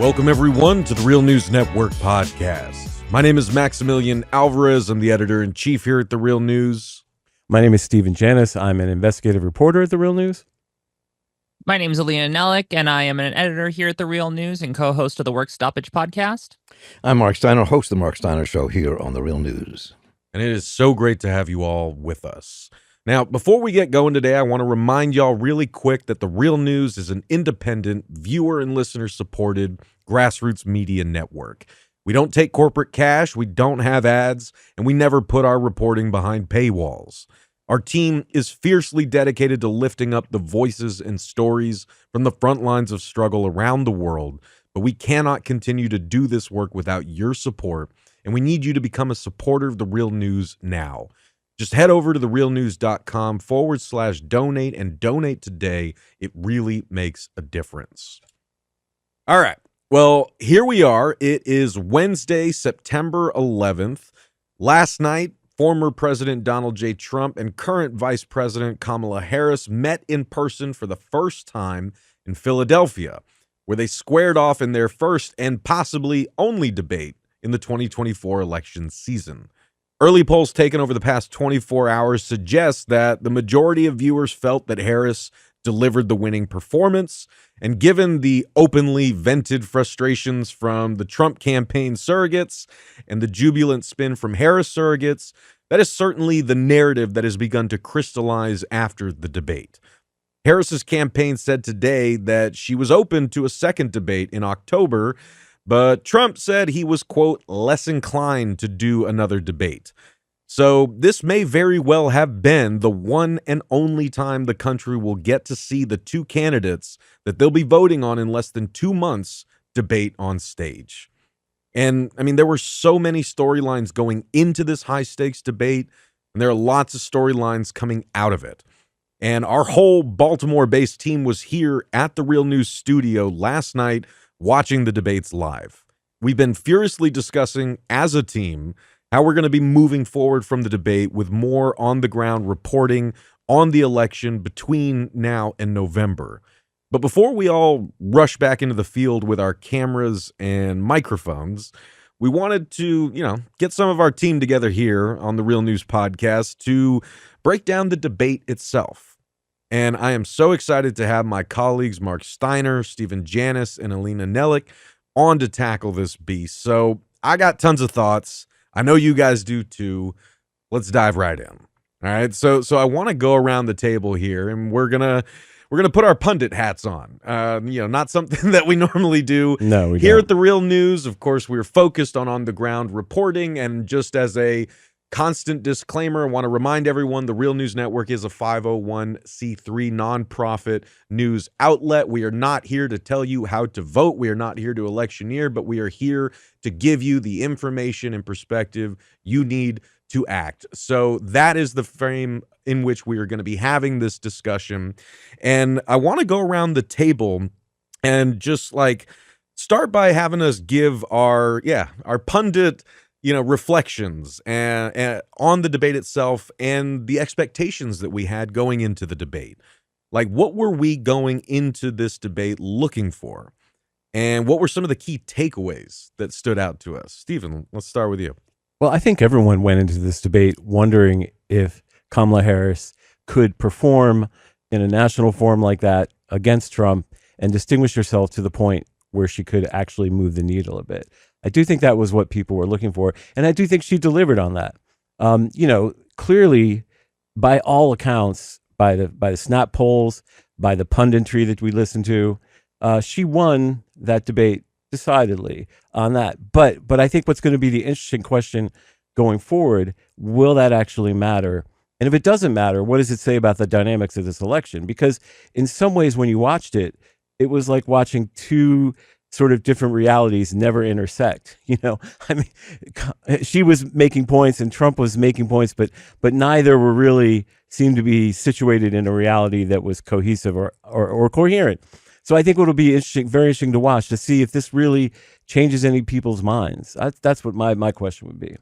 Welcome, everyone, to the Real News Network podcast. My name is Maximillian Alvarez. I'm the editor-in-chief here at The Real News. My name is Janis. I'm an investigative reporter at The Real News. My name is Alina Nehlich, and I am an editor here at The Real News and co-host of the Work Stoppage podcast. I'm Marc Steiner, host of the Marc Steiner Show here on The Real News. And it is so great to have you all with us. Now, before we get going today, I want to remind y'all really quick that The Real News is an independent, viewer and listener-supported grassroots media network. We don't take corporate cash, we don't have ads, and we never put our reporting behind paywalls. Our team is fiercely dedicated to lifting up the voices and stories from the front lines of struggle around the world, but we cannot continue to do this work without your support, and we need you to become a supporter of The Real News now. Just head over to therealnews.com/donate and donate today. It really makes a difference. All right. Well, here we are. It is Wednesday, September 11th. Last night, former President Donald J. Trump and current Vice President Kamala Harris met in person for the first time in Philadelphia, where they squared off in their first and possibly only debate in the 2024 election season. Early polls taken over the past 24 hours suggest that the majority of viewers felt that Harris delivered the winning performance, and given the openly vented frustrations from the Trump campaign surrogates and the jubilant spin from Harris surrogates, that is certainly the narrative that has begun to crystallize after the debate. Harris's campaign said today that she was open to a second debate in October, but Trump said he was, quote, less inclined to do another debate. So this may very well have been the one and only time the country will get to see the two candidates that they'll be voting on in less than 2 months debate on stage. And I mean, there were so many storylines going into this high stakes debate, and there are lots of storylines coming out of it. And our whole Baltimore-based team was here at the Real News studio last night watching the debates live. We've been furiously discussing as a team how we're going to be moving forward from the debate with more on-the-ground reporting on the election between now and November. But before we all rush back into the field with our cameras and microphones, we wanted to, get some of our team together here on the Real News podcast to break down the debate itself. And I am so excited to have my colleagues Marc Steiner, Janis, and Alina Nehlich on to tackle this beast. So I got tons of thoughts. I know you guys do too. Let's dive right in. All right. So I want to go around the table here, and we're gonna put our pundit hats on. Not something that we normally do. No, we here don't. At the Real News. Of course, we're focused on the ground reporting, and just as a constant disclaimer, I want to remind everyone the Real News Network is a 501c3 nonprofit news outlet. We are not here to tell you how to vote. We are not here to electioneer, but we are here to give you the information and perspective you need to act. So that is the frame in which we are going to be having this discussion. And I want to go around the table and just start by having us give our pundit reflections and on the debate itself and the expectations that we had going into the debate. Like, what were we going into this debate looking for? And what were some of the key takeaways that stood out to us? Stephen, let's start with you. Well, I think everyone went into this debate wondering if Kamala Harris could perform in a national forum like that against Trump and distinguish herself to the point where she could actually move the needle a bit. I do think that was what people were looking for, and I do think she delivered on that. Clearly, by all accounts, by the snap polls, by the punditry that we listened to, she won that debate decidedly on that. But I think what's going to be the interesting question going forward, will that actually matter? And if it doesn't matter, what does it say about the dynamics of this election? Because in some ways, when you watched it, it was like watching two sort of different realities never intersect. She was making points and Trump was making points, but neither were really seemed to be situated in a reality that was cohesive or coherent. So I think it'll be interesting, very interesting to watch to see if this really changes any people's minds. That's what my question would be.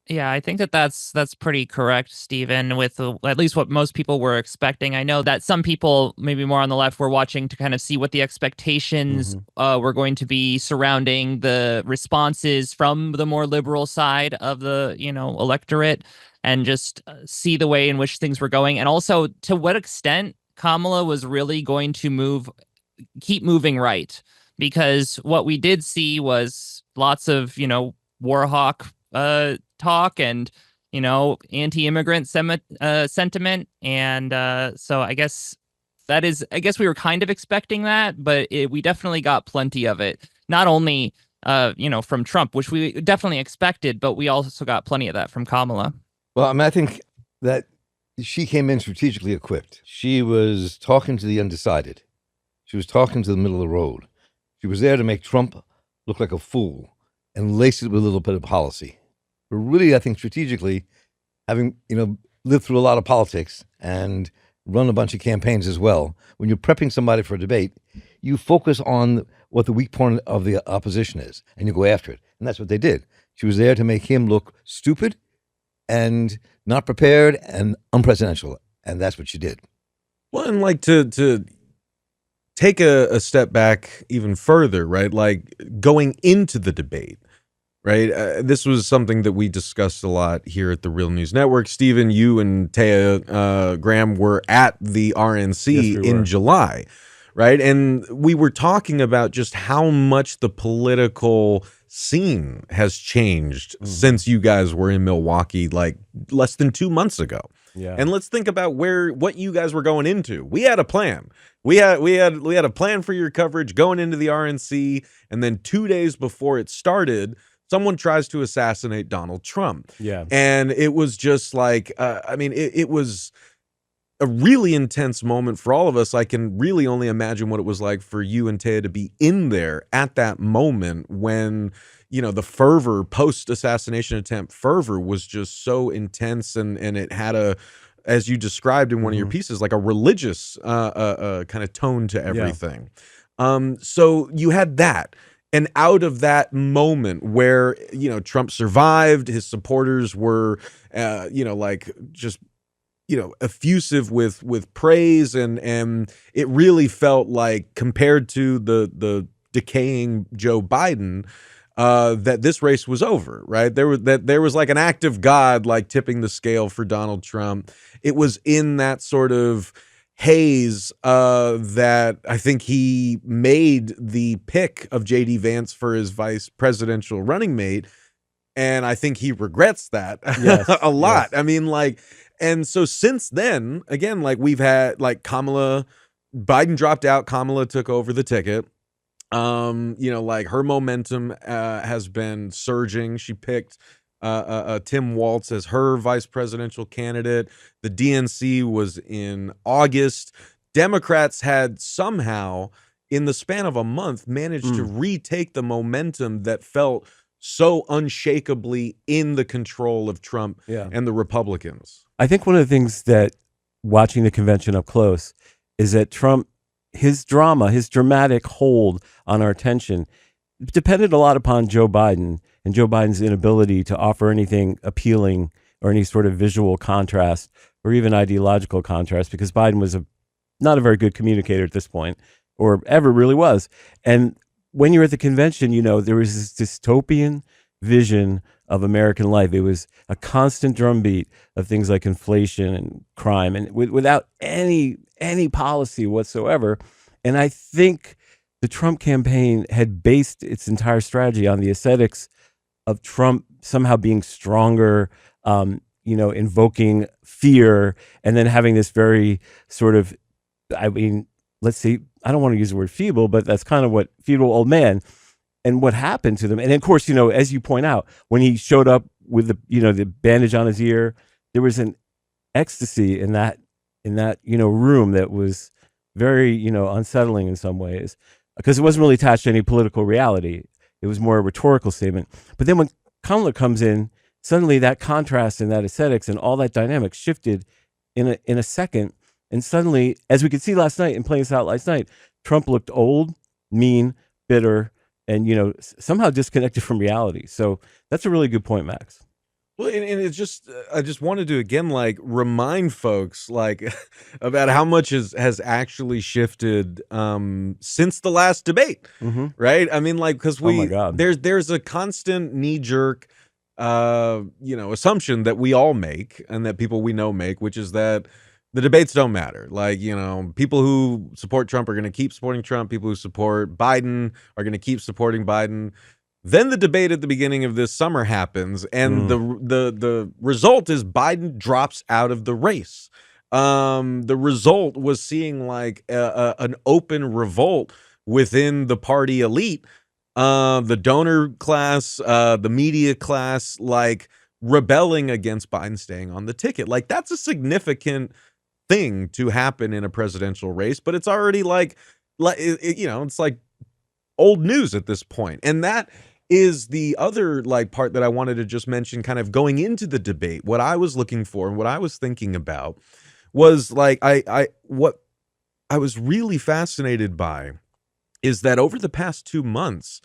Yeah, I think that's pretty correct, Stephen, with at least what most people were expecting. I know that some people, maybe more on the left, were watching to kind of see what the expectations were going to be surrounding the responses from the more liberal side of the, electorate, and just see the way in which things were going, and also to what extent Kamala was really going to keep moving right. Because what we did see was lots of, war hawk talk and, anti-immigrant sentiment. And so I guess we were kind of expecting that, but we definitely got plenty of it. Not only, from Trump, which we definitely expected, but we also got plenty of that from Kamala. Well, I mean, I think that she came in strategically equipped. She was talking to the undecided. She was talking to the middle of the road. She was there to make Trump look like a fool and lace it with a little bit of policy. But really, I think strategically, having lived through a lot of politics and run a bunch of campaigns as well, when you're prepping somebody for a debate, you focus on what the weak point of the opposition is, and you go after it. And that's what they did. She was there to make him look stupid and not prepared and unpresidential, and that's what she did. Well, and like to take a step back even further, right? Like going into the debate, right? This was something that we discussed a lot here at the Real News Network. Stephen, you and Taya Graham were at the RNC in July, right? And we were talking about just how much the political scene has changed since you guys were in Milwaukee like less than 2 months ago. Yeah. And let's think about what you guys were going into. We had a plan. We had a plan for your coverage going into the RNC, and then 2 days before it started, someone tries to assassinate Donald Trump. Yeah. And it was just like, it was a really intense moment for all of us. I can really only imagine what it was like for you and Taya to be in there at that moment when, the fervor, post-assassination attempt fervor was just so intense, and it had as you described in one of your pieces, like a religious kind of tone to everything. So you had that. And out of that moment where, Trump survived, his supporters were, effusive with praise, and it really felt like, compared to the decaying Joe Biden, that this race was over, right? There was like an act of God, like tipping the scale for Donald Trump. It was in that sort of haze that I think he made the pick of J.D. Vance for his vice presidential running mate, and I think he regrets that a lot. Yes. I mean, and so since then, again, we've had Kamala, Biden dropped out, Kamala took over the ticket. Her momentum has been surging. She picked Tim Walz as her vice presidential candidate. The DNC was in August. Democrats had somehow, in the span of a month, managed to retake the momentum that felt so unshakably in the control of Trump and the Republicans. I think one of the things that, watching the convention up close, is that Trump, his dramatic hold on our attention depended a lot upon Joe Biden and Joe Biden's inability to offer anything appealing or any sort of visual contrast or even ideological contrast, because Biden was not a very good communicator at this point, or ever really was. And when you're at the convention, there was this dystopian vision of American life. It was a constant drumbeat of things like inflation and crime, and without any policy whatsoever. And I think the Trump campaign had based its entire strategy on the aesthetics of Trump somehow being stronger, invoking fear, and then having this very sort of, let's see, I don't want to use the word feeble, but that's kind of what feeble old man. And what happened to them. And of course, as you point out, when he showed up with the bandage on his ear, there was an ecstasy in that room that was very, unsettling in some ways, because it wasn't really attached to any political reality. It was more a rhetorical statement. But then when Kamala comes in, suddenly that contrast and that aesthetics and all that dynamic shifted in a second. And suddenly, as we could see last night and playing this out last night, Trump looked old, mean, bitter, and somehow disconnected from reality. So that's a really good point, Max. Well, and it's just I just wanted to again like remind folks like about how much has actually shifted since the last debate, Mm-hmm. right? I mean, like because Oh my God. there's a constant knee jerk assumption that we all make and that people we know make, which is that the debates don't matter. Like, people who support Trump are going to keep supporting Trump. People who support Biden are going to keep supporting Biden. Then the debate at the beginning of this summer happens, and the result is Biden drops out of the race. The result was seeing like an open revolt within the party elite, the donor class, the media class, like rebelling against Biden staying on the ticket. Like that's a significant thing to happen in a presidential race, but it's already it's like old news at this point. And that is the other like part that I wanted to just mention kind of going into the debate. What I was looking for and what I was thinking about was like what I was really fascinated by is that over the past 2 months,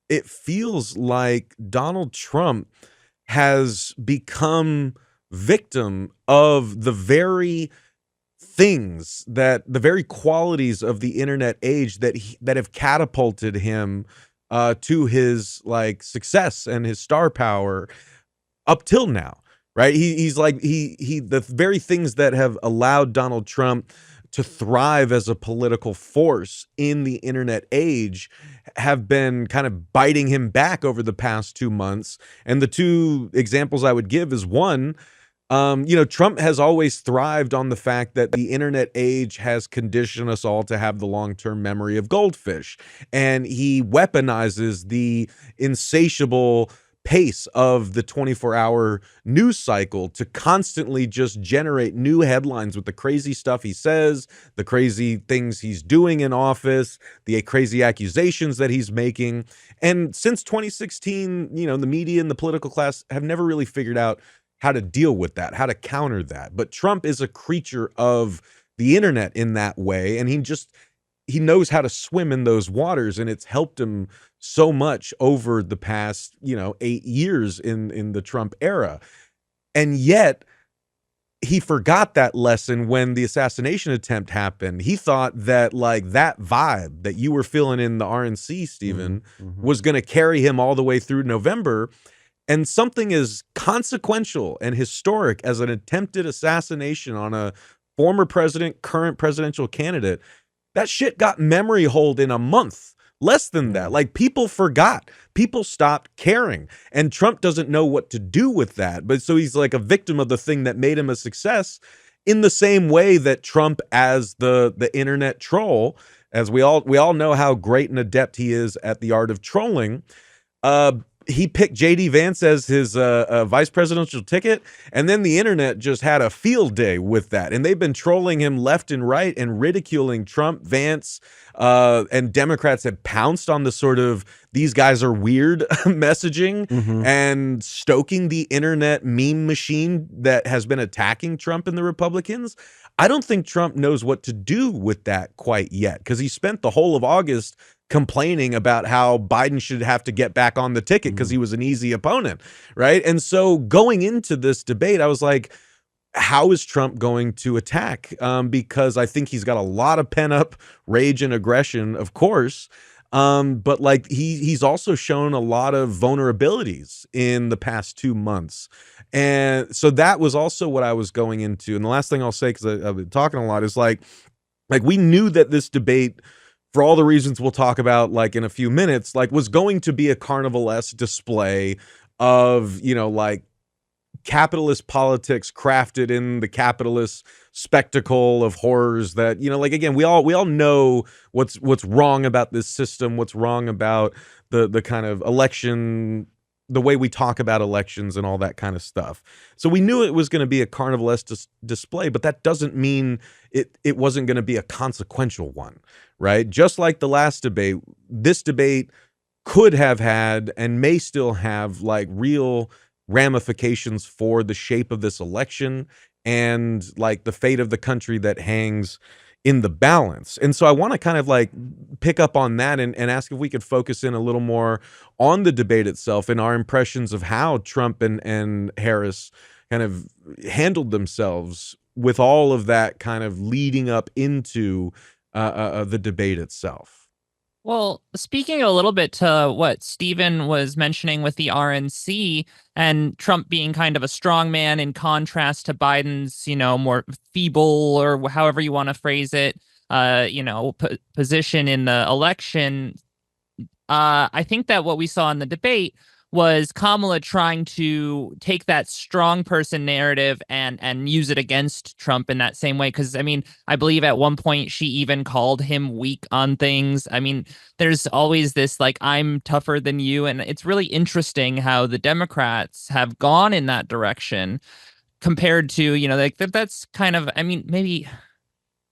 it feels like Donald Trump has become victim of the very things the very qualities of the internet age that have catapulted him to his like success and his star power up till now, right? He's like the very things that have allowed Donald Trump to thrive as a political force in the internet age have been kind of biting him back over the past 2 months. And the two examples I would give is one, Trump has always thrived on the fact that the internet age has conditioned us all to have the long-term memory of goldfish. And he weaponizes the insatiable pace of the 24-hour news cycle to constantly just generate new headlines with the crazy stuff he says, the crazy things he's doing in office, the crazy accusations that he's making. And since 2016, the media and the political class have never really figured out how to deal with that, how to counter that. But Trump is a creature of the internet in that way, and he knows how to swim in those waters, and it's helped him so much over the past 8 years in the Trump era. And yet he forgot that lesson when the assassination attempt happened. He thought that like that vibe that you were feeling in the RNC, Stephen, was going to carry him all the way through November. And something as consequential and historic as an attempted assassination on a former president, current presidential candidate, that shit got memory hold in a month. Less than that. Like people forgot. People stopped caring. And Trump doesn't know what to do with that. But so he's like a victim of the thing that made him a success in the same way that Trump as the internet troll, as we all know how great and adept he is at the art of trolling, he picked J.D. Vance as his vice presidential ticket, and then the internet just had a field day with that. And they've been trolling him left and right and ridiculing Trump, Vance, and Democrats have pounced on the sort of these guys are weird messaging and stoking the internet meme machine that has been attacking Trump and the Republicans. I don't think Trump knows what to do with that quite yet, because he spent the whole of August complaining about how Biden should have to get back on the ticket because he was an easy opponent, right? And so going into this debate, I was like, how is Trump going to attack? Because I think he's got a lot of pent-up rage and aggression, of course, but like he's also shown a lot of vulnerabilities in the past 2 months. And so that was also what I was going into. And the last thing I'll say, because I've been talking a lot, is like we knew that this debate, for all the reasons we'll talk about like in a few minutes, like was going to be a carnivalesque display of, like capitalist politics crafted in the capitalist spectacle of horrors that, like, again, we all know what's wrong about this system, what's wrong about the kind of election, the way we talk about elections and all that kind of stuff. So we knew it was going to be a carnivalesque display, but that doesn't mean it wasn't going to be a consequential one, right? Just like the last debate, this debate could have had and may still have like real ramifications for the shape of this election and like the fate of the country that hangs in the balance. And so I want to kind of like pick up on that and ask if we could focus in a little more on the debate itself and our impressions of how Trump and Harris kind of handled themselves with all of that kind of leading up into the debate itself. Well, speaking a little bit to what Stephen was mentioning with the RNC and Trump being kind of a strong man in contrast to Biden's, more feeble or however you want to phrase it, position in the election. I think that what we saw in the debate was Kamala trying to take that strong person narrative and use it against Trump in that same way. Because, I believe at one point she even called him weak on things. There's always this, like, I'm tougher than you. And it's really interesting how the Democrats have gone in that direction compared to, that's kind of,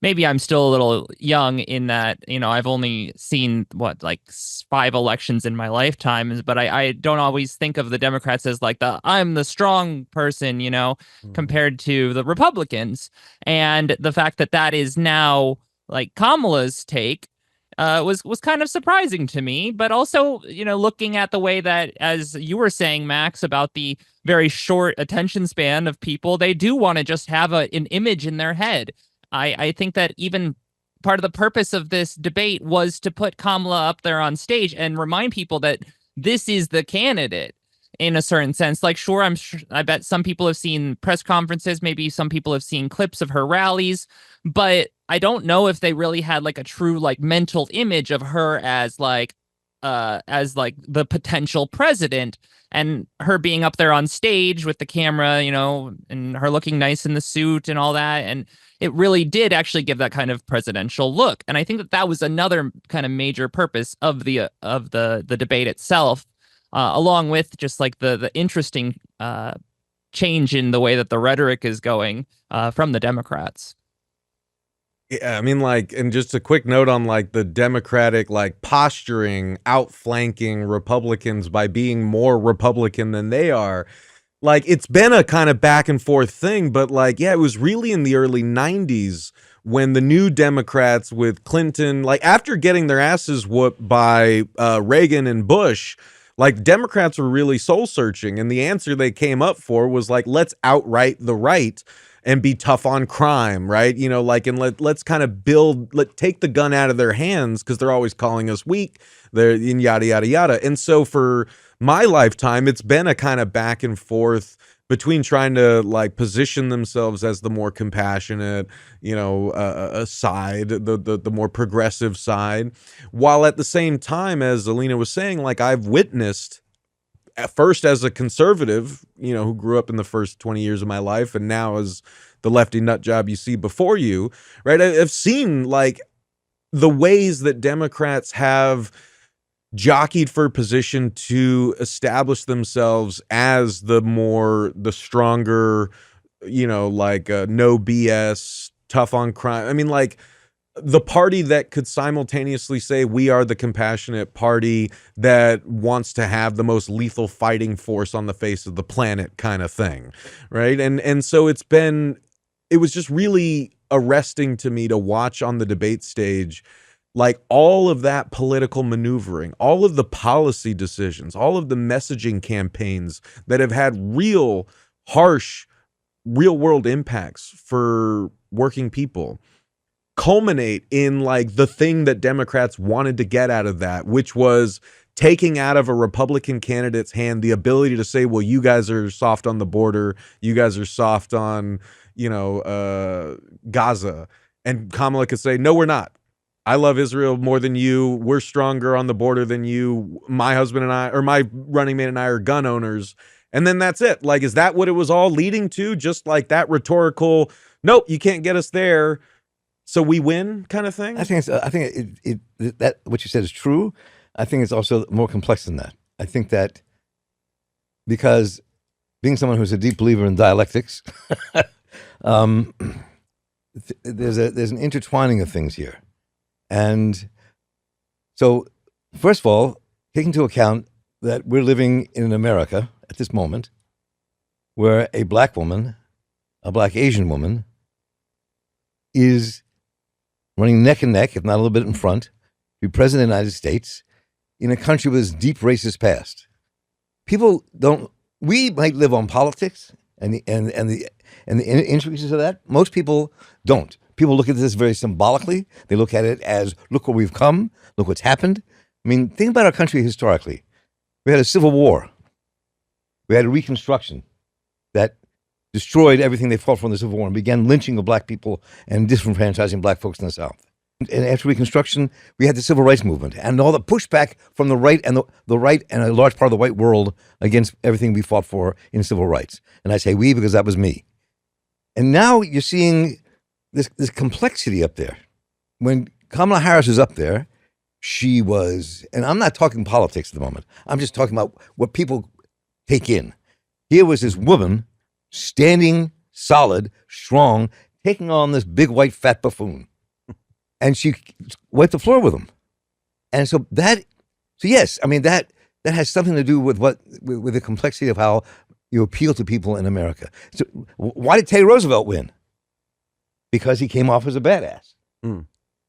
maybe I'm still a little young in that, I've only seen 5 elections in my lifetime, but I don't always think of the Democrats as like I'm the strong person, compared to the Republicans. And the fact that is now like Kamala's take was kind of surprising to me, but also, looking at the way that, as you were saying, Max, about the very short attention span of people, they do want to just have an image in their head. I think that even part of the purpose of this debate was to put Kamala up there on stage and remind people that this is the candidate in a certain sense. Like, sure, I bet some people have seen press conferences. Maybe some people have seen clips of her rallies, but I don't know if they really had like a true like mental image of her as like the potential president, and her being up there on stage with the camera, and her looking nice in the suit and all that. And it really did actually give that kind of presidential look. And I think that was another kind of major purpose of the debate itself, along with just like the interesting change in the way that the rhetoric is going from the Democrats. Yeah, and just a quick note on like the Democratic like posturing, outflanking Republicans by being more Republican than they are. Like, it's been a kind of back and forth thing, but like, yeah, it was really in the early 90s when the new Democrats with Clinton, like after getting their asses whooped by Reagan and Bush, like Democrats were really soul searching. And the answer they came up for was like, let's outright the right and be tough on crime, right? And let's kind of take the gun out of their hands because they're always calling us weak. They're in yada, yada, yada. And so for my lifetime, it's been a kind of back and forth between trying to like position themselves as the more compassionate, side, the more progressive side, while at the same time, as Alina was saying, like I've witnessed at first as a conservative, who grew up in the first 20 years of my life, and now as the lefty nut job you see before you, right? I've seen like the ways that Democrats have jockeyed for position to establish themselves as the stronger, no BS, tough on crime. Like the party that could simultaneously say we are the compassionate party that wants to have the most lethal fighting force on the face of the planet kind of thing, right? And so it was just really arresting to me to watch on the debate stage, like all of that political maneuvering, all of the policy decisions, all of the messaging campaigns that have had real harsh, real world impacts for working people culminate in like the thing that Democrats wanted to get out of that, which was taking out of a Republican candidate's hand the ability to say, well, you guys are soft on the border. You guys are soft on, Gaza. And Kamala could say, no, we're not. I love Israel more than you. We're stronger on the border than you. My husband and I, or my running mate and I, are gun owners. And then that's it. Like, is that what it was all leading to? Just like that rhetorical, nope, you can't get us there, so we win kind of thing? I think that what you said is true. I think it's also more complex than that. I think that because being someone who's a deep believer in dialectics, there's an intertwining of things here. And so, first of all, take into account that we're living in an America at this moment where a black woman, a black Asian woman, is running neck and neck, if not a little bit in front, to be president of the United States in a country with a deep racist past. People don't. We might live on politics and the intricacies of that. Most people don't. People look at this very symbolically. They look at it as, look where we've come, look what's happened. I mean, think about our country historically. We had a civil war. We had a Reconstruction that destroyed everything they fought for in the Civil War and began lynching of black people and disenfranchising black folks in the South. And after Reconstruction, we had the Civil Rights Movement and all the pushback from the right and the right and a large part of the white world against everything we fought for in civil rights. And I say we because that was me. And now you're seeing this complexity up there. When Kamala Harris is up there, she was, and I'm not talking politics at the moment. I'm just talking about what people take in. Here was this woman standing solid, strong, taking on this big white fat buffoon. And she wiped the floor with him. And so yes, I mean, that has something to do with with the complexity of how you appeal to people in America. So why did Teddy Roosevelt win? Because he came off as a badass. I'm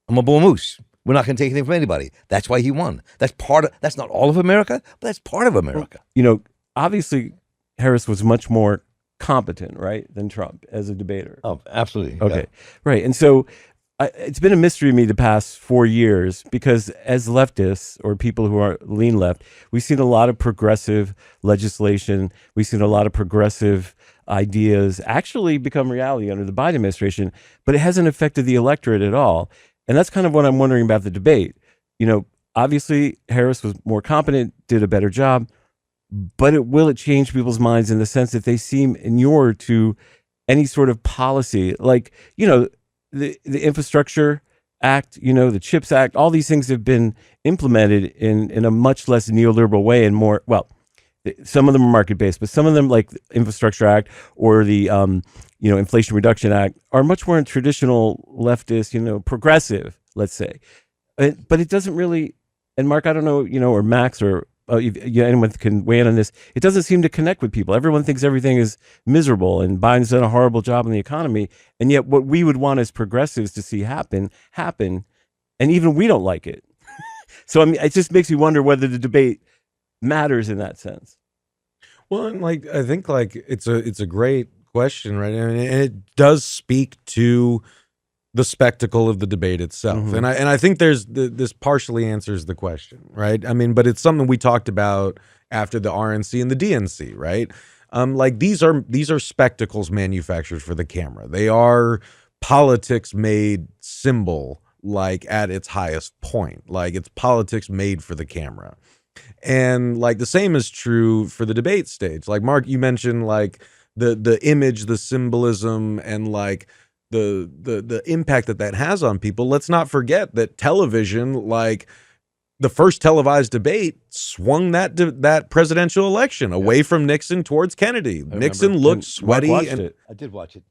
a bull moose. We're not going to take anything from anybody. That's why he won. That's not all of America, but that's part of America. You know, obviously Harris was much more competent, right, than Trump as a debater. Oh, absolutely. Okay, Yeah. right. And so it's been a mystery to me the past 4 years because as leftists or people who are lean left, we've seen a lot of progressive legislation. We've seen a lot of progressive ideas actually become reality under the Biden administration, but it hasn't affected the electorate at all. And that's kind of what I'm wondering about the debate. You know, obviously Harris was more competent, did a better job, but will it change people's minds in the sense that they seem inured to any sort of policy? Like, you know, the Infrastructure Act, you know, the CHIPS Act, all these things have been implemented in a much less neoliberal way and more, well, some of them are market-based, but some of them like the Infrastructure Act or the, Inflation Reduction Act are much more traditional leftist, progressive, let's say. But it doesn't really, and Mark, I don't know, or Max or anyone can weigh in on this. It doesn't seem to connect with people. Everyone thinks everything is miserable and Biden's done a horrible job in the economy. And yet what we would want as progressives to see happen. And even we don't like it. So, I mean, it just makes me wonder whether the debate matters in that sense. Well, and I think it's a great question, right? I mean, and it does speak to the spectacle of the debate itself. Mm-hmm. And I think this partially answers the question, right? I mean, but it's something we talked about after the RNC and the DNC, right? These are spectacles manufactured for the camera. They are politics made symbol, at its highest point. It's politics made for the camera. And the same is true for the debate stage. Mark, you mentioned the image, the symbolism, and the impact that has on people. Let's not forget that television, the first televised debate, swung that presidential election away from Nixon towards Kennedy. Nixon looked sweaty. I did watch it.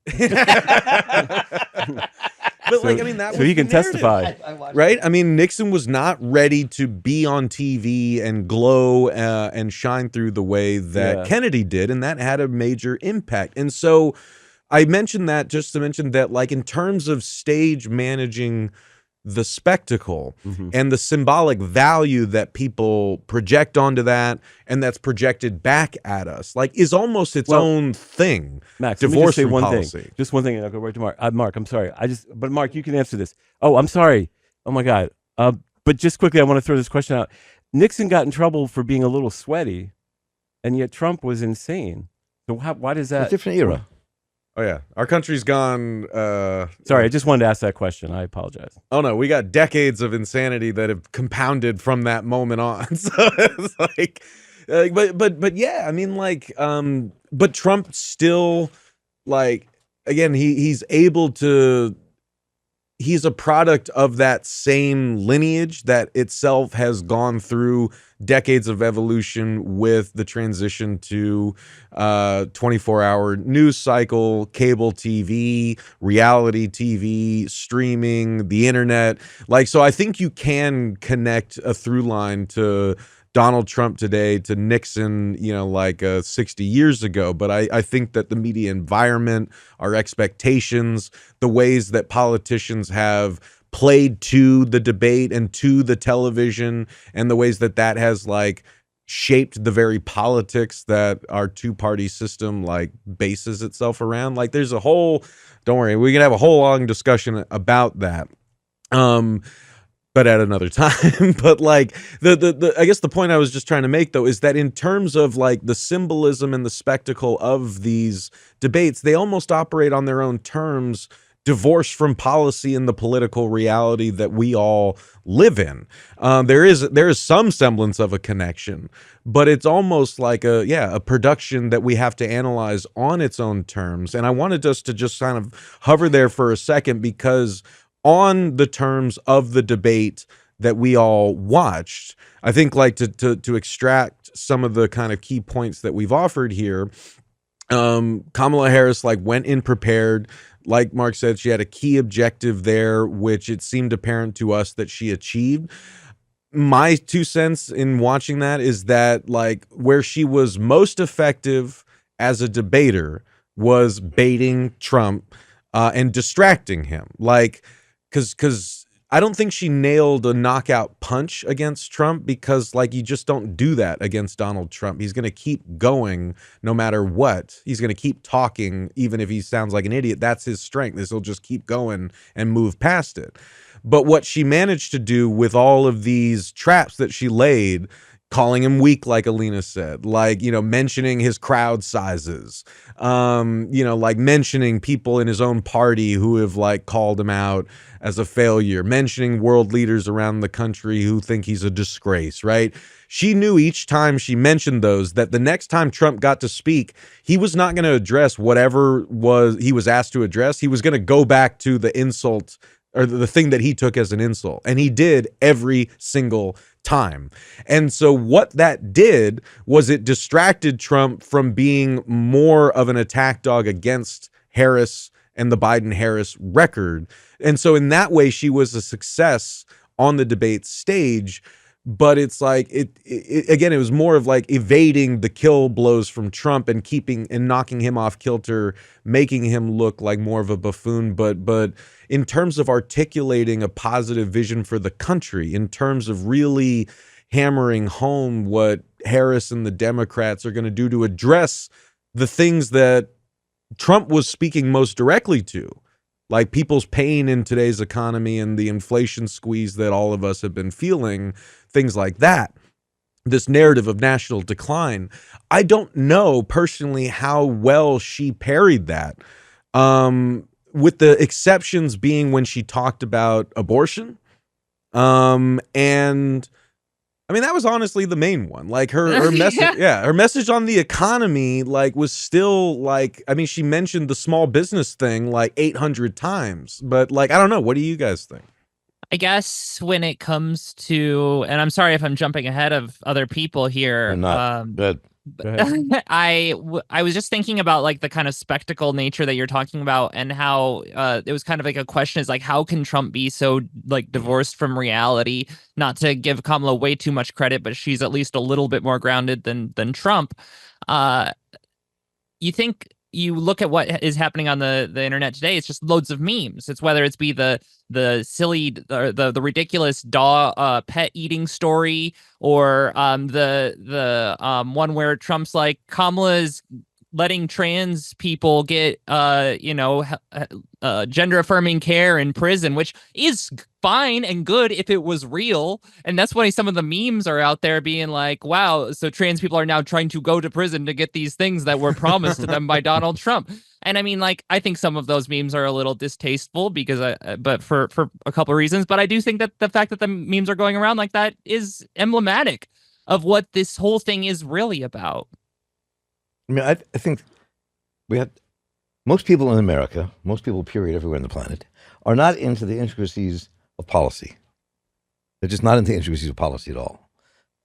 But that so was he can the narrative, testify, right? I mean, Nixon was not ready to be on TV and glow and shine through the way that Kennedy did, and that had a major impact. And so I mentioned that just to mention that, in terms of stage managing the spectacle and the symbolic value that people project onto that and that's projected back at us, is almost its own thing. Max, divorced let me just say from one policy. thing. Just one thing, and I'll go right to Mark. Mark, I'm sorry. But Mark, you can answer this. Oh, I'm sorry. Oh my God. But just quickly, I want to throw this question out. Nixon got in trouble for being a little sweaty, and yet Trump was insane. So why does that? It's a different era. Oh yeah, our country's gone. Sorry, I just wanted to ask that question. I apologize. Oh no, we got decades of insanity that have compounded from that moment on. So it's but yeah, I mean, but Trump still, again, he's able to. He's a product of that same lineage that itself has gone through decades of evolution with the transition to 24-hour news cycle, cable TV, reality TV, streaming, the internet. So I think you can connect a through line to Donald Trump today to Nixon, 60 years ago. But I think that the media environment, our expectations, the ways that politicians have played to the debate and to the television, and the ways that that has like shaped the very politics that our two-party system like bases itself around. Like there's a whole, don't worry, we can have a whole long discussion about that. But at another time. But like the I guess the point I was just trying to make though is that in terms of like the symbolism and the spectacle of these debates, they almost operate on their own terms, divorced from policy and the political reality that we all live in. There is some semblance of a connection, but it's almost like a production that we have to analyze on its own terms. And I wanted us to just kind of hover there for a second, because on the terms of the debate that we all watched, I think like to extract some of the kind of key points that we've offered here, Kamala Harris like went in prepared. Like Marc said, she had a key objective there, which it seemed apparent to us that she achieved. My 2 cents in watching that is that like where she was most effective as a debater was baiting Trump and distracting him. Like, because I don't think she nailed a knockout punch against Trump, because like you just don't do that against Donald Trump. He's going to keep going no matter what. He's going to keep talking even if he sounds like an idiot. That's his strength. He'll just keep going and move past it. But what she managed to do with all of these traps that she laid, calling him weak, like Alina said, like, you know, mentioning his crowd sizes, you know, like mentioning people in his own party who have like called him out as a failure, mentioning world leaders around the country who think he's a disgrace, right? She knew each time she mentioned those that the next time Trump got to speak, he was not going to address whatever he was asked to address. He was going to go back to the insult or the thing that he took as an insult. And he did every single time. And so what that did was it distracted Trump from being more of an attack dog against Harris and the Biden-Harris record. And so in that way, she was a success on the debate stage. But it's like again, it was more of like evading the kill blows from Trump and keeping and knocking him off kilter, making him look like more of a buffoon. But in terms of articulating a positive vision for the country, in terms of really hammering home what Harris and the Democrats are going to do to address the things that Trump was speaking most directly to, like people's pain in today's economy and the inflation squeeze that all of us have been feeling, things like that, this narrative of national decline. I don't know personally how well she parried that, with the exceptions being when she talked about abortion. And I mean, that was honestly the main one. Like her message, her message on the economy, like was still like, I mean, she mentioned the small business thing like 800 times, but like, I don't know. What do you guys think? I guess when it comes to, and I'm sorry if I'm jumping ahead of other people here. I'm not. Good. I was just thinking about like the kind of spectacle nature that you're talking about, and how it was kind of like a question is like, how can Trump be so like divorced from reality? Not to give Kamala way too much credit, but she's at least a little bit more grounded than Trump. You think you look at what is happening on the internet today, it's just loads of memes. It's whether it's be the silly or the ridiculous dog pet eating story, or the one where Trump's like, Kamala is letting trans people get gender affirming care in prison, which is fine and good if it was real. And that's why some of the memes are out there being like, wow, so trans people are now trying to go to prison to get these things that were promised to them by Donald Trump. And I mean, like, I think some of those memes are a little distasteful because but for a couple of reasons, but I do think that the fact that the memes are going around like that is emblematic of what this whole thing is really about. I mean, I think we have most people in America, most people, period, everywhere on the planet, are not into the intricacies of policy. They're just not into the intricacies of policy at all.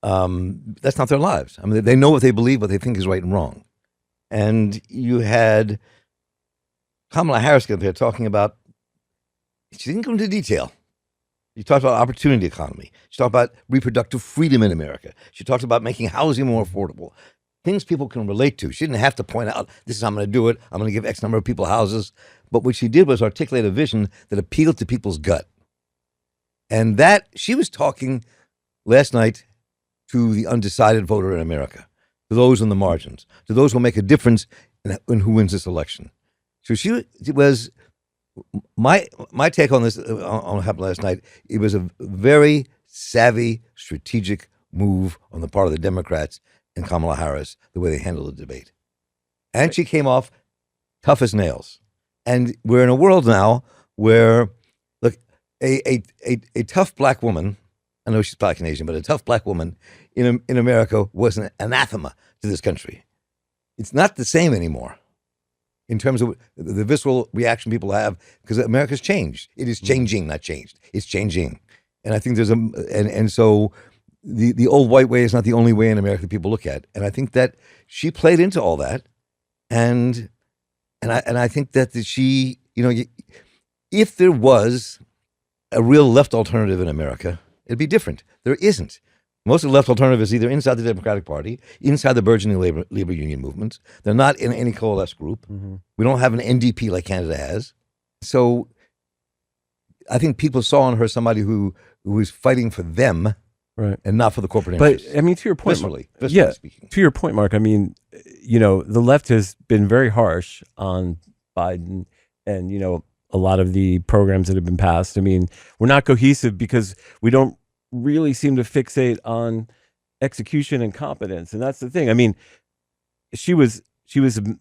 That's not their lives. I mean, they know what they believe, what they think is right and wrong. And you had Kamala Harris up there talking about, she didn't go into detail. She talked about opportunity economy. She talked about reproductive freedom in America. She talked about making housing more affordable. Things people can relate to. She didn't have to point out, this is how I'm going to do it. I'm going to give X number of people houses. But what she did was articulate a vision that appealed to people's gut. And that she was talking last night to the undecided voter in America, to those on the margins, to those who will make a difference in who wins this election. So it was my take on this, on what happened last night. It was a very savvy, strategic move on the part of the Democrats and Kamala Harris, the way they handled the debate. And she came off tough as nails. And we're in a world now where, look, a tough black woman, I know she's black and Asian, but a tough black woman in America was an anathema to this country. It's not the same anymore in terms of the visceral reaction people have, because America's changed. It is changing, not changed. It's changing. And I think and so the old white way is not the only way in America that people look at. And I think that she played into all that. And I think that she, if there was a real left alternative in America, it'd be different. There isn't. Most of the left alternative is either inside the Democratic Party, inside the burgeoning labor union movements. They're not in any coalesced group. Mm-hmm. We don't have an NDP like Canada has. So I think people saw in her somebody who was fighting for them, right, and not for the corporate interests. But I mean, to your point, viscerally speaking. To your point, Mark, I mean, the left has been very harsh on Biden and, a lot of the programs that have been passed. I mean, we're not cohesive because we don't really seem to fixate on execution and competence. And that's the thing. I mean, she was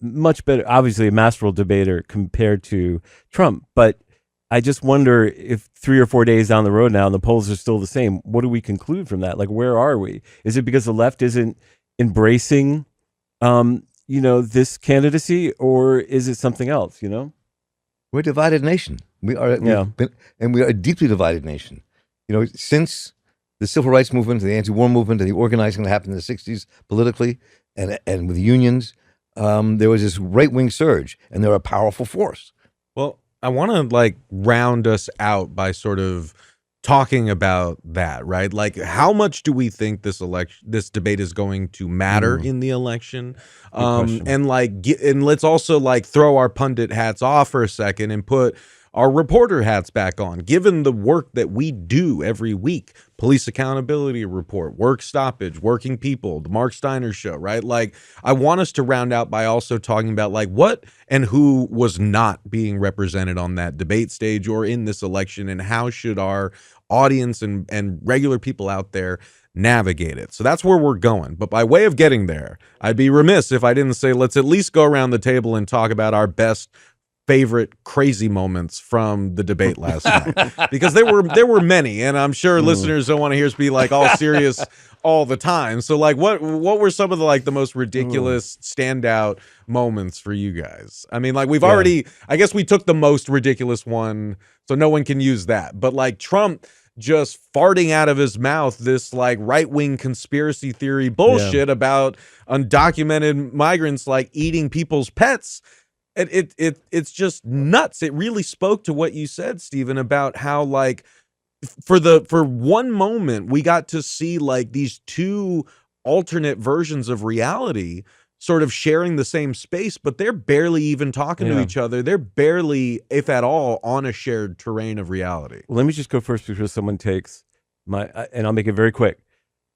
much better, obviously a masterful debater compared to Trump, but I just wonder if 3 or 4 days down the road now, and the polls are still the same, what do we conclude from that? Like, where are we? Is it because the left isn't embracing, this candidacy, or is it something else, We're a divided nation. We are a deeply divided nation. Since the civil rights movement, the anti-war movement, and the organizing that happened in the 60s politically and with unions, there was this right-wing surge, and they're a powerful force. Well, I want to round us out by sort of talking about that, right? Like, how much do we think this debate is going to matter in the election? And let's also throw our pundit hats off for a second and put our reporter hats back on. Given the work that we do every week, police accountability report, work stoppage, working people, the Marc Steiner show, right? I want us to round out by also talking about what and who was not being represented on that debate stage or in this election, and how should our audience and regular people out there navigate it. So that's where we're going. But by way of getting there, I'd be remiss if I didn't say, let's at least go around the table and talk about our best favorite crazy moments from the debate last night, because there were many, and I'm sure listeners don't want to hear us be all serious all the time. So what were some of the most ridiculous standout moments for you guys? I mean, we've already, I guess we took the most ridiculous one, so no one can use that. But Trump just farting out of his mouth this right-wing conspiracy theory bullshit about undocumented migrants eating people's pets. It's just nuts. It really spoke to what you said, Stephen, about how for one moment we got to see these two alternate versions of reality sort of sharing the same space, but they're barely even talking to each other. They're barely, if at all, on a shared terrain of reality. Well, let me just go first before someone takes and I'll make it very quick.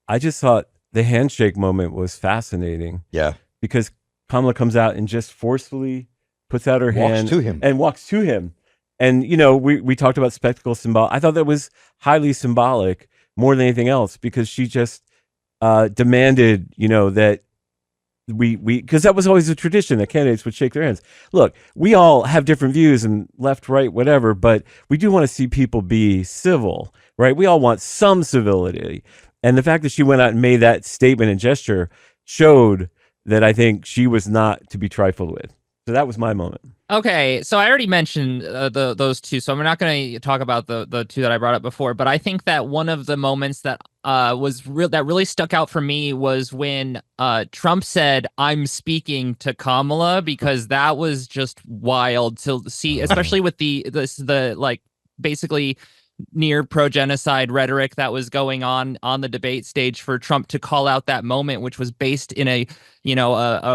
I just thought the handshake moment was fascinating. Yeah. Because Kamala comes out and just forcefully puts out her hand and walks to him. And, we talked about spectacle symbol. I thought that was highly symbolic more than anything else, because she just demanded, that because that was always a tradition that candidates would shake their hands. Look, we all have different views and left, right, whatever, but we do want to see people be civil, right? We all want some civility. And the fact that she went out and made that statement and gesture showed that I think she was not to be trifled with. So that was my moment. Okay, so I already mentioned those two, so I'm not going to talk about the two that I brought up before. But I think that one of the moments that that really stuck out for me was when Trump said, "I'm speaking to Kamala," because that was just wild to see, especially with the basically near pro-genocide rhetoric that was going on the debate stage, for Trump to call out that moment, which was based in a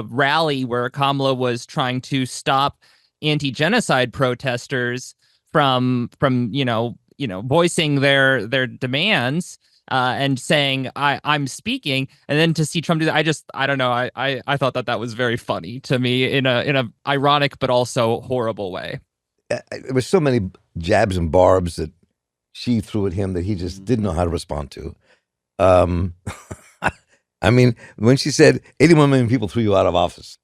rally where Kamala was trying to stop anti-genocide protesters from voicing their demands and saying I'm speaking, and then to see Trump do that, I don't know. I thought that was very funny to me in a ironic but also horrible way. There were so many jabs and barbs that she threw at him that he just didn't know how to respond to. I mean, when she said 81 million people threw you out of office.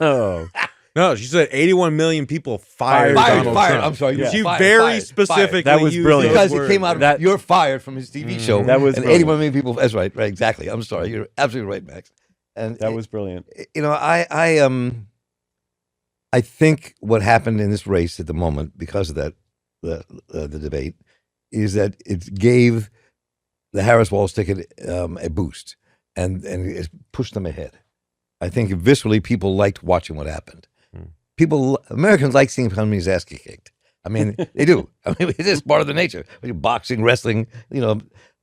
Oh. No, she said 81 million people fired Donald Trump. I'm sorry. She Fired, very fired, specifically That was used brilliant. those Because it words. came out of, you're fired from his TV show. That was and brilliant. 81 million people. That's right, exactly. I'm sorry. You're absolutely right, Max. And That was brilliant. I think what happened in this race at the moment, because of that, the debate, is that it gave the Harris-Walz ticket a boost, and it pushed them ahead. I think viscerally people liked watching what happened. Americans like seeing Huntley's ass get kicked. I mean, they do. I mean, it is part of the nature. Boxing, wrestling,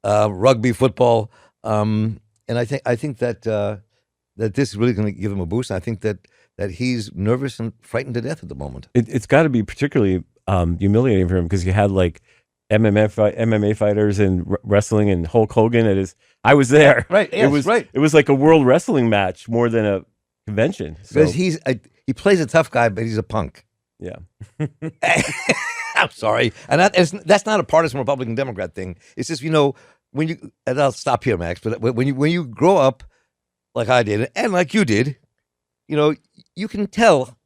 rugby, football, and I think that this is really going to give him a boost. And I think that he's nervous and frightened to death at the moment. It's got to be particularly humiliating for him because you had like MMA fighters and wrestling and Hulk Hogan at his. I was there. Right. Yes, it was right. It was like a world wrestling match more than a convention. So, Because he plays a tough guy, but he's a punk. yeah. I'm sorry, and that's not a partisan Republican Democrat thing. It's just when you, and I'll stop here, Max. But when you grow up like I did and like you did, you can tell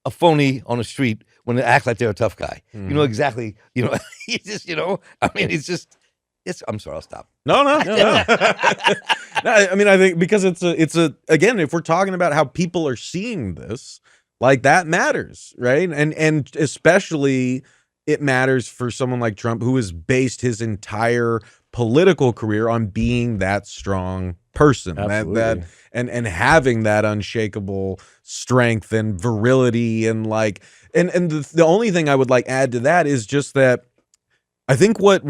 a phony on the street when they act like they're a tough guy. You know exactly. He's just. I mean, it's just. I'm sorry. I'll stop. No. No, I mean, I think because it's a again, if we're talking about how people are seeing this, like that matters, right? And especially it matters for someone like Trump, who has based his entire political career on being that strong person, Absolutely. and having that unshakable strength and virility, and the only thing I would add to that is just that I think what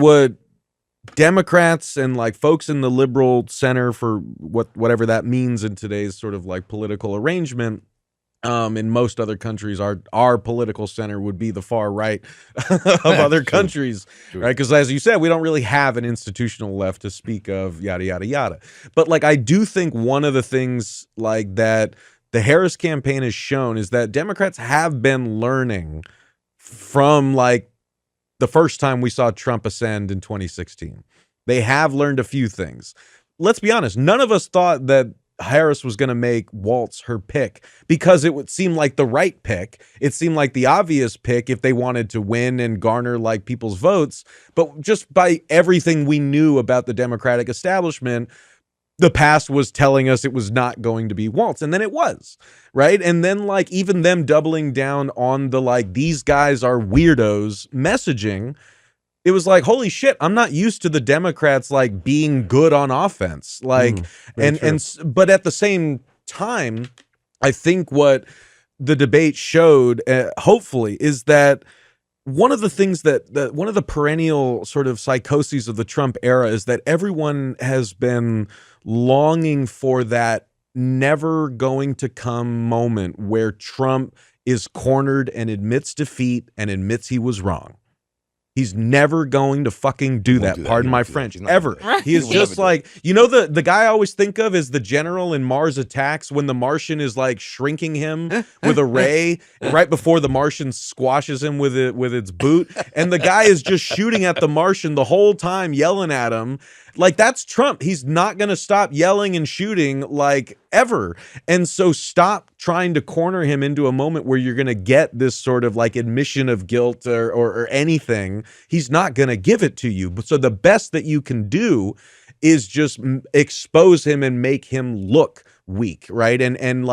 Democrats and folks in the liberal center, for whatever that means in today's sort of political arrangement, in most other countries, our political center would be the far right of other countries, right? Because as you said, we don't really have an institutional left to speak of, yada yada yada. But I do think one of the things that the Harris campaign has shown is that Democrats have been learning from the first time we saw Trump ascend in 2016. They have learned a few things. Let's be honest, none of us thought that Harris was going to make Walz her pick because it would seem like the right pick. It seemed like the obvious pick if they wanted to win and garner people's votes. But just by everything we knew about the Democratic establishment, the past was telling us it was not going to be Walz, and then it was, right? And then even them doubling down on the these guys are weirdos messaging, it was holy shit, I'm not used to the Democrats being good on offense. But at the same time, I think what the debate showed, hopefully, is that one of the things one of the perennial sort of psychoses of the Trump era is that everyone has been longing for that never going to come moment where Trump is cornered and admits defeat and admits he was wrong. He's never going to fucking do that. Pardon my French. Ever. He is just the guy I always think of is the general in Mars Attacks when the Martian is shrinking him with a ray right before the Martian squashes him with its boot. And the guy is just shooting at the Martian the whole time, yelling at him. That's Trump. He's not going to stop yelling and shooting ever. And so stop trying to corner him into a moment where you're going to get this sort of admission of guilt or anything. He's not going to give it to you. But so the best that you can do is just expose him and make him look weak, right? And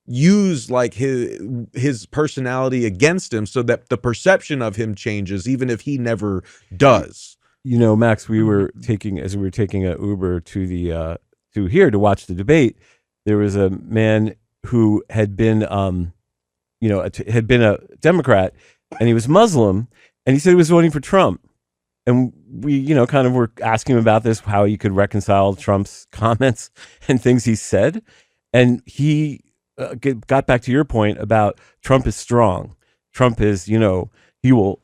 use his personality against him so that the perception of him changes, even if he never does. Max, we were taking an Uber to here to watch the debate. There was a man who had been, had been a Democrat, and he was Muslim, and he said he was voting for Trump. And we, kind of were asking him about this, how he could reconcile Trump's comments and things he said. And he got back to your point about Trump is strong. Trump is, he will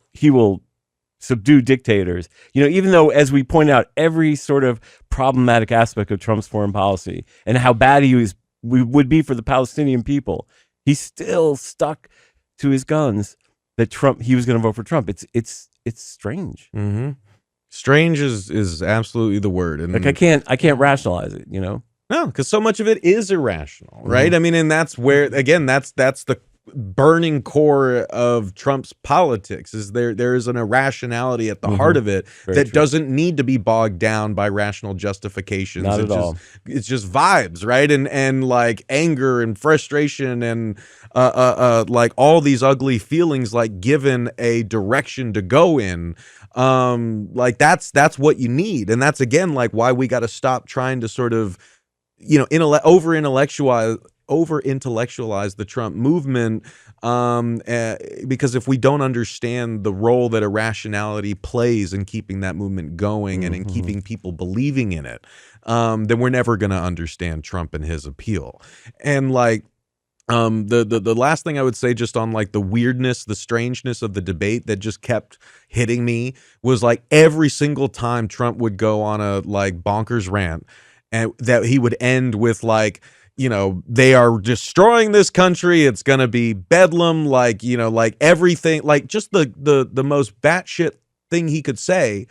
subdue dictators. Even though, as we point out, every sort of problematic aspect of Trump's foreign policy and how bad would be for the Palestinian people, he's still stuck to his guns that he was going to vote for Trump. It's strange. Mm-hmm. Strange is absolutely the word. And I can't rationalize it. No, because so much of it is irrational, right? I mean, and that's where, again, that's the burning core of Trump's politics. Is there is an irrationality at the heart of it that doesn't need to be bogged down by rational justifications. Not at all. It's just vibes, right? And like anger and frustration and like all these ugly feelings, like given a direction to go in. Like that's what you need, and that's again like why we got to stop trying to sort of over intellectualize the Trump movement, because if we don't understand the role that irrationality plays in keeping that movement going and in keeping people believing in it, then we're never going to understand Trump and his appeal. And like the last thing I would say just on like the weirdness, the strangeness of the debate that just kept hitting me was like every single time Trump would go on a like bonkers rant, and that he would end with like, they are destroying this country. It's going to be bedlam. Like, like everything, like just the most batshit thing he could say,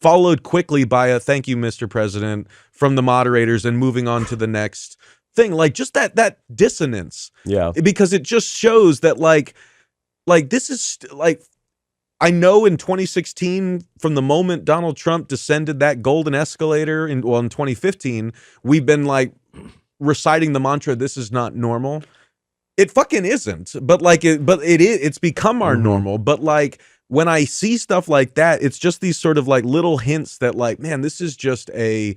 followed quickly by a thank you, Mr. President, from the moderators and moving on to the next thing. Like just that dissonance. Yeah. Because it just shows that like this is like, I know in 2016, from the moment Donald Trump descended that golden escalator in 2015, we've been like reciting the mantra, "This is not normal." It fucking isn't, but like it's become our normal. But like when I see stuff like that, it's just these sort of like little hints that like, man, this is just a,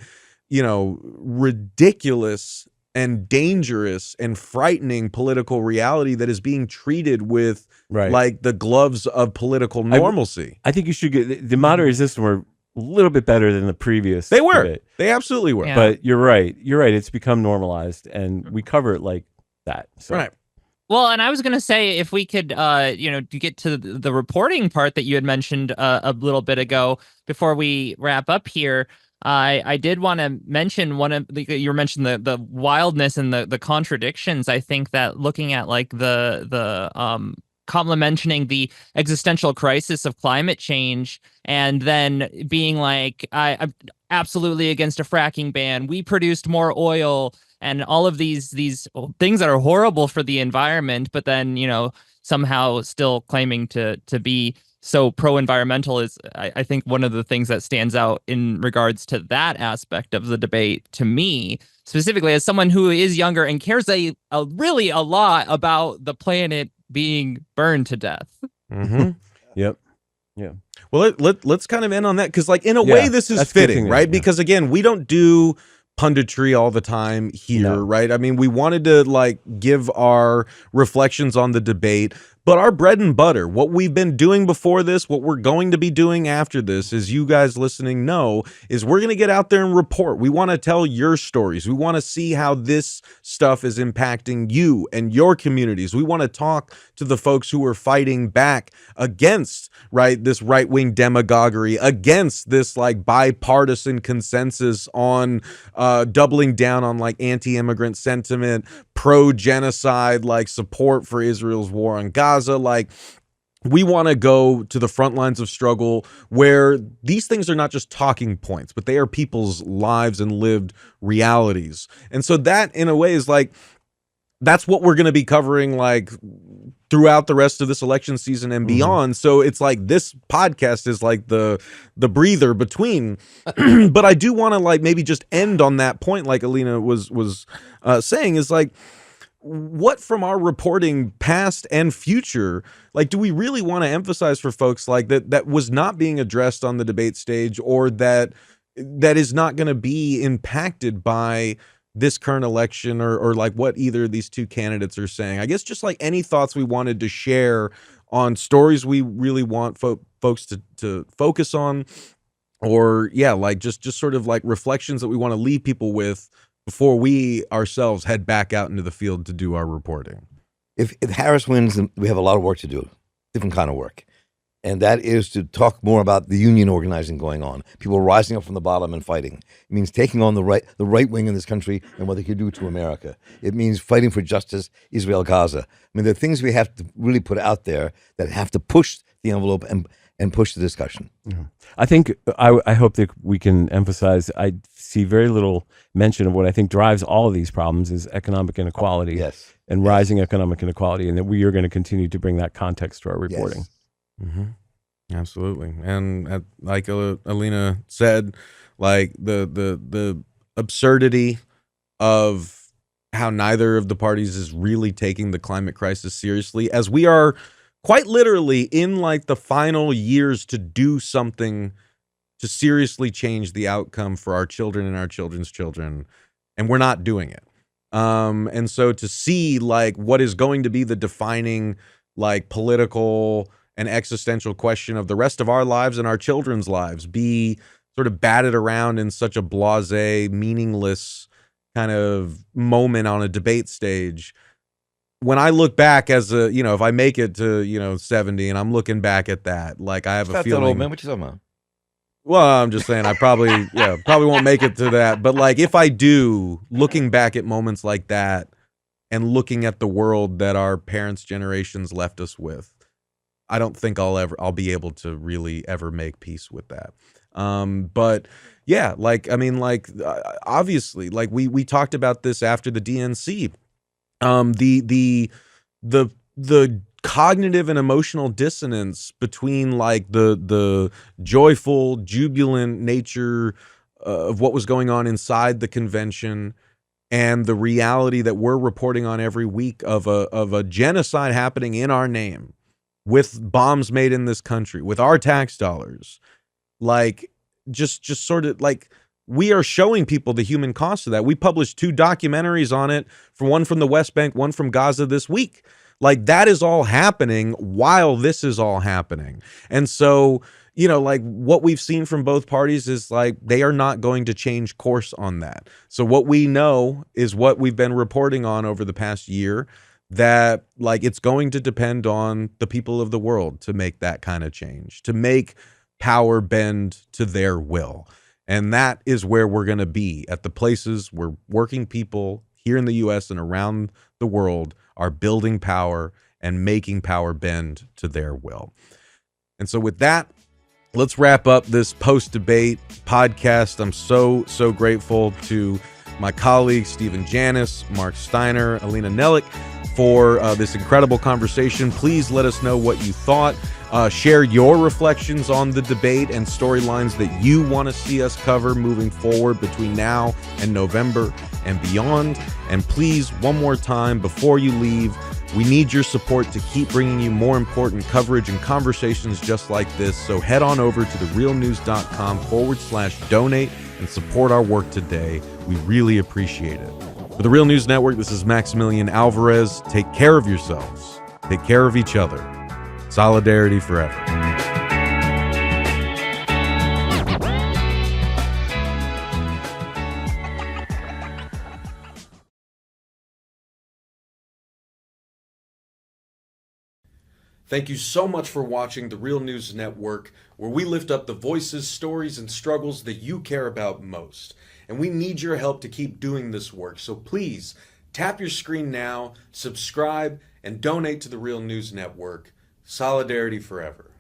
ridiculous and dangerous and frightening political reality that is being treated with like the gloves of political normalcy. I think you should get the moderators this one were a little bit better than the previous. They were. debate. They absolutely were. Yeah. But you're right. It's become normalized, and we cover it like that. So. Right. Well, and I was going to say, if we could, to get to the reporting part that you had mentioned a little bit ago before we wrap up here, I did want to mention you mentioned the wildness and the contradictions. I think that looking at like the Kamala mentioning the existential crisis of climate change, and then being like, I'm absolutely against a fracking ban. We produced more oil, and all of these things that are horrible for the environment, but then somehow still claiming to be so pro-environmental is, I think, one of the things that stands out in regards to that aspect of the debate to me, specifically as someone who is younger and cares really a lot about the planet being burned to death. Yep. Yeah. Well, let's kind of end on that, because like in a way this is fitting, right? Yeah. Because again, we don't do punditry all the time here, right? I mean, we wanted to like give our reflections on the debate, but our bread and butter, what we've been doing before this, what we're going to be doing after this, as you guys listening know, is we're going to get out there and report. We want to tell your stories. We want to see how this stuff is impacting you and your communities. We want to talk to the folks who are fighting back against, right, this right-wing demagoguery, against this like bipartisan consensus on doubling down on like anti-immigrant sentiment, pro-genocide, like support for Israel's war on Gaza. Like, we want to go to the front lines of struggle where these things are not just talking points, but they are people's lives and lived realities. And so that in a way is like, that's what we're going to be covering like throughout the rest of this election season and beyond. So it's like this podcast is like the breather between. But I do want to like maybe just end on that point, like Alina was saying, is like, what from our reporting past and future, like, do we really want to emphasize for folks like that was not being addressed on the debate stage, or that is not going to be impacted by this current election, or like what either of these two candidates are saying? I guess just like any thoughts we wanted to share on stories we really want folks to focus on, or like just sort of like reflections that we want to leave people with before we ourselves head back out into the field to do our reporting. If Harris wins, we have a lot of work to do, different kind of work. And that is to talk more about the union organizing going on, people rising up from the bottom and fighting. It means taking on the right wing in this country and what they could do to America. It means fighting for justice, Israel, Gaza. I mean, there are things we have to really put out there that have to push the envelope and push the discussion. Yeah. I think I hope that we can emphasize. I see very little mention of what I think drives all of these problems is economic inequality. Yes. And rising economic inequality, and that we are going to continue to bring that context to our reporting. Yes. Mm-hmm. Absolutely. And like Alina said, like the absurdity of how neither of the parties is really taking the climate crisis seriously, as we are quite literally in like the final years to do something to seriously change the outcome for our children and our children's children, and we're not doing it. And so to see like what is going to be the defining like political and existential question of the rest of our lives and our children's lives be sort of batted around in such a blasé, meaningless kind of moment on a debate stage. When I look back as a, if I make it to, 70 and I'm looking back at that, like I have a feeling. Old man, what you talking about? Well, I'm just saying I probably won't make it to that. But like if I do, looking back at moments like that and looking at the world that our parents' generations left us with, I don't think I'll be able to really ever make peace with that. But yeah, obviously, like we talked about this after the DNC. The cognitive and emotional dissonance between like the joyful, jubilant nature of what was going on inside the convention and the reality that we're reporting on every week of a genocide happening in our name, with bombs made in this country, with our tax dollars, like just sort of like we are showing people the human cost of that. We published 2 documentaries on it, one from the West Bank, one from Gaza this week. Like that is all happening while this is all happening. And so, like what we've seen from both parties is like they are not going to change course on that. So what we know is what we've been reporting on over the past year, that like it's going to depend on the people of the world to make that kind of change, to make power bend to their will. And that is where we're going to be, at the places where working people here in the US and around the world are building power and making power bend to their will. And so with that, let's wrap up this post-debate podcast. I'm so grateful to my colleagues, Stephen Janis, Marc Steiner, Alina Nehlich, for this incredible conversation. Please let us know what you thought. Share your reflections on the debate and storylines that you want to see us cover moving forward between now and November and beyond. And please, one more time before you leave, we need your support to keep bringing you more important coverage and conversations just like this. So head on over to therealnews.com/donate and support our work today. We really appreciate it. For the Real News Network, this is Maximillian Alvarez. Take care of yourselves. Take care of each other. Solidarity forever. Thank you so much for watching The Real News Network, where we lift up the voices, stories, and struggles that you care about most. And we need your help to keep doing this work. So please, tap your screen now, subscribe, and donate to The Real News Network. Solidarity forever.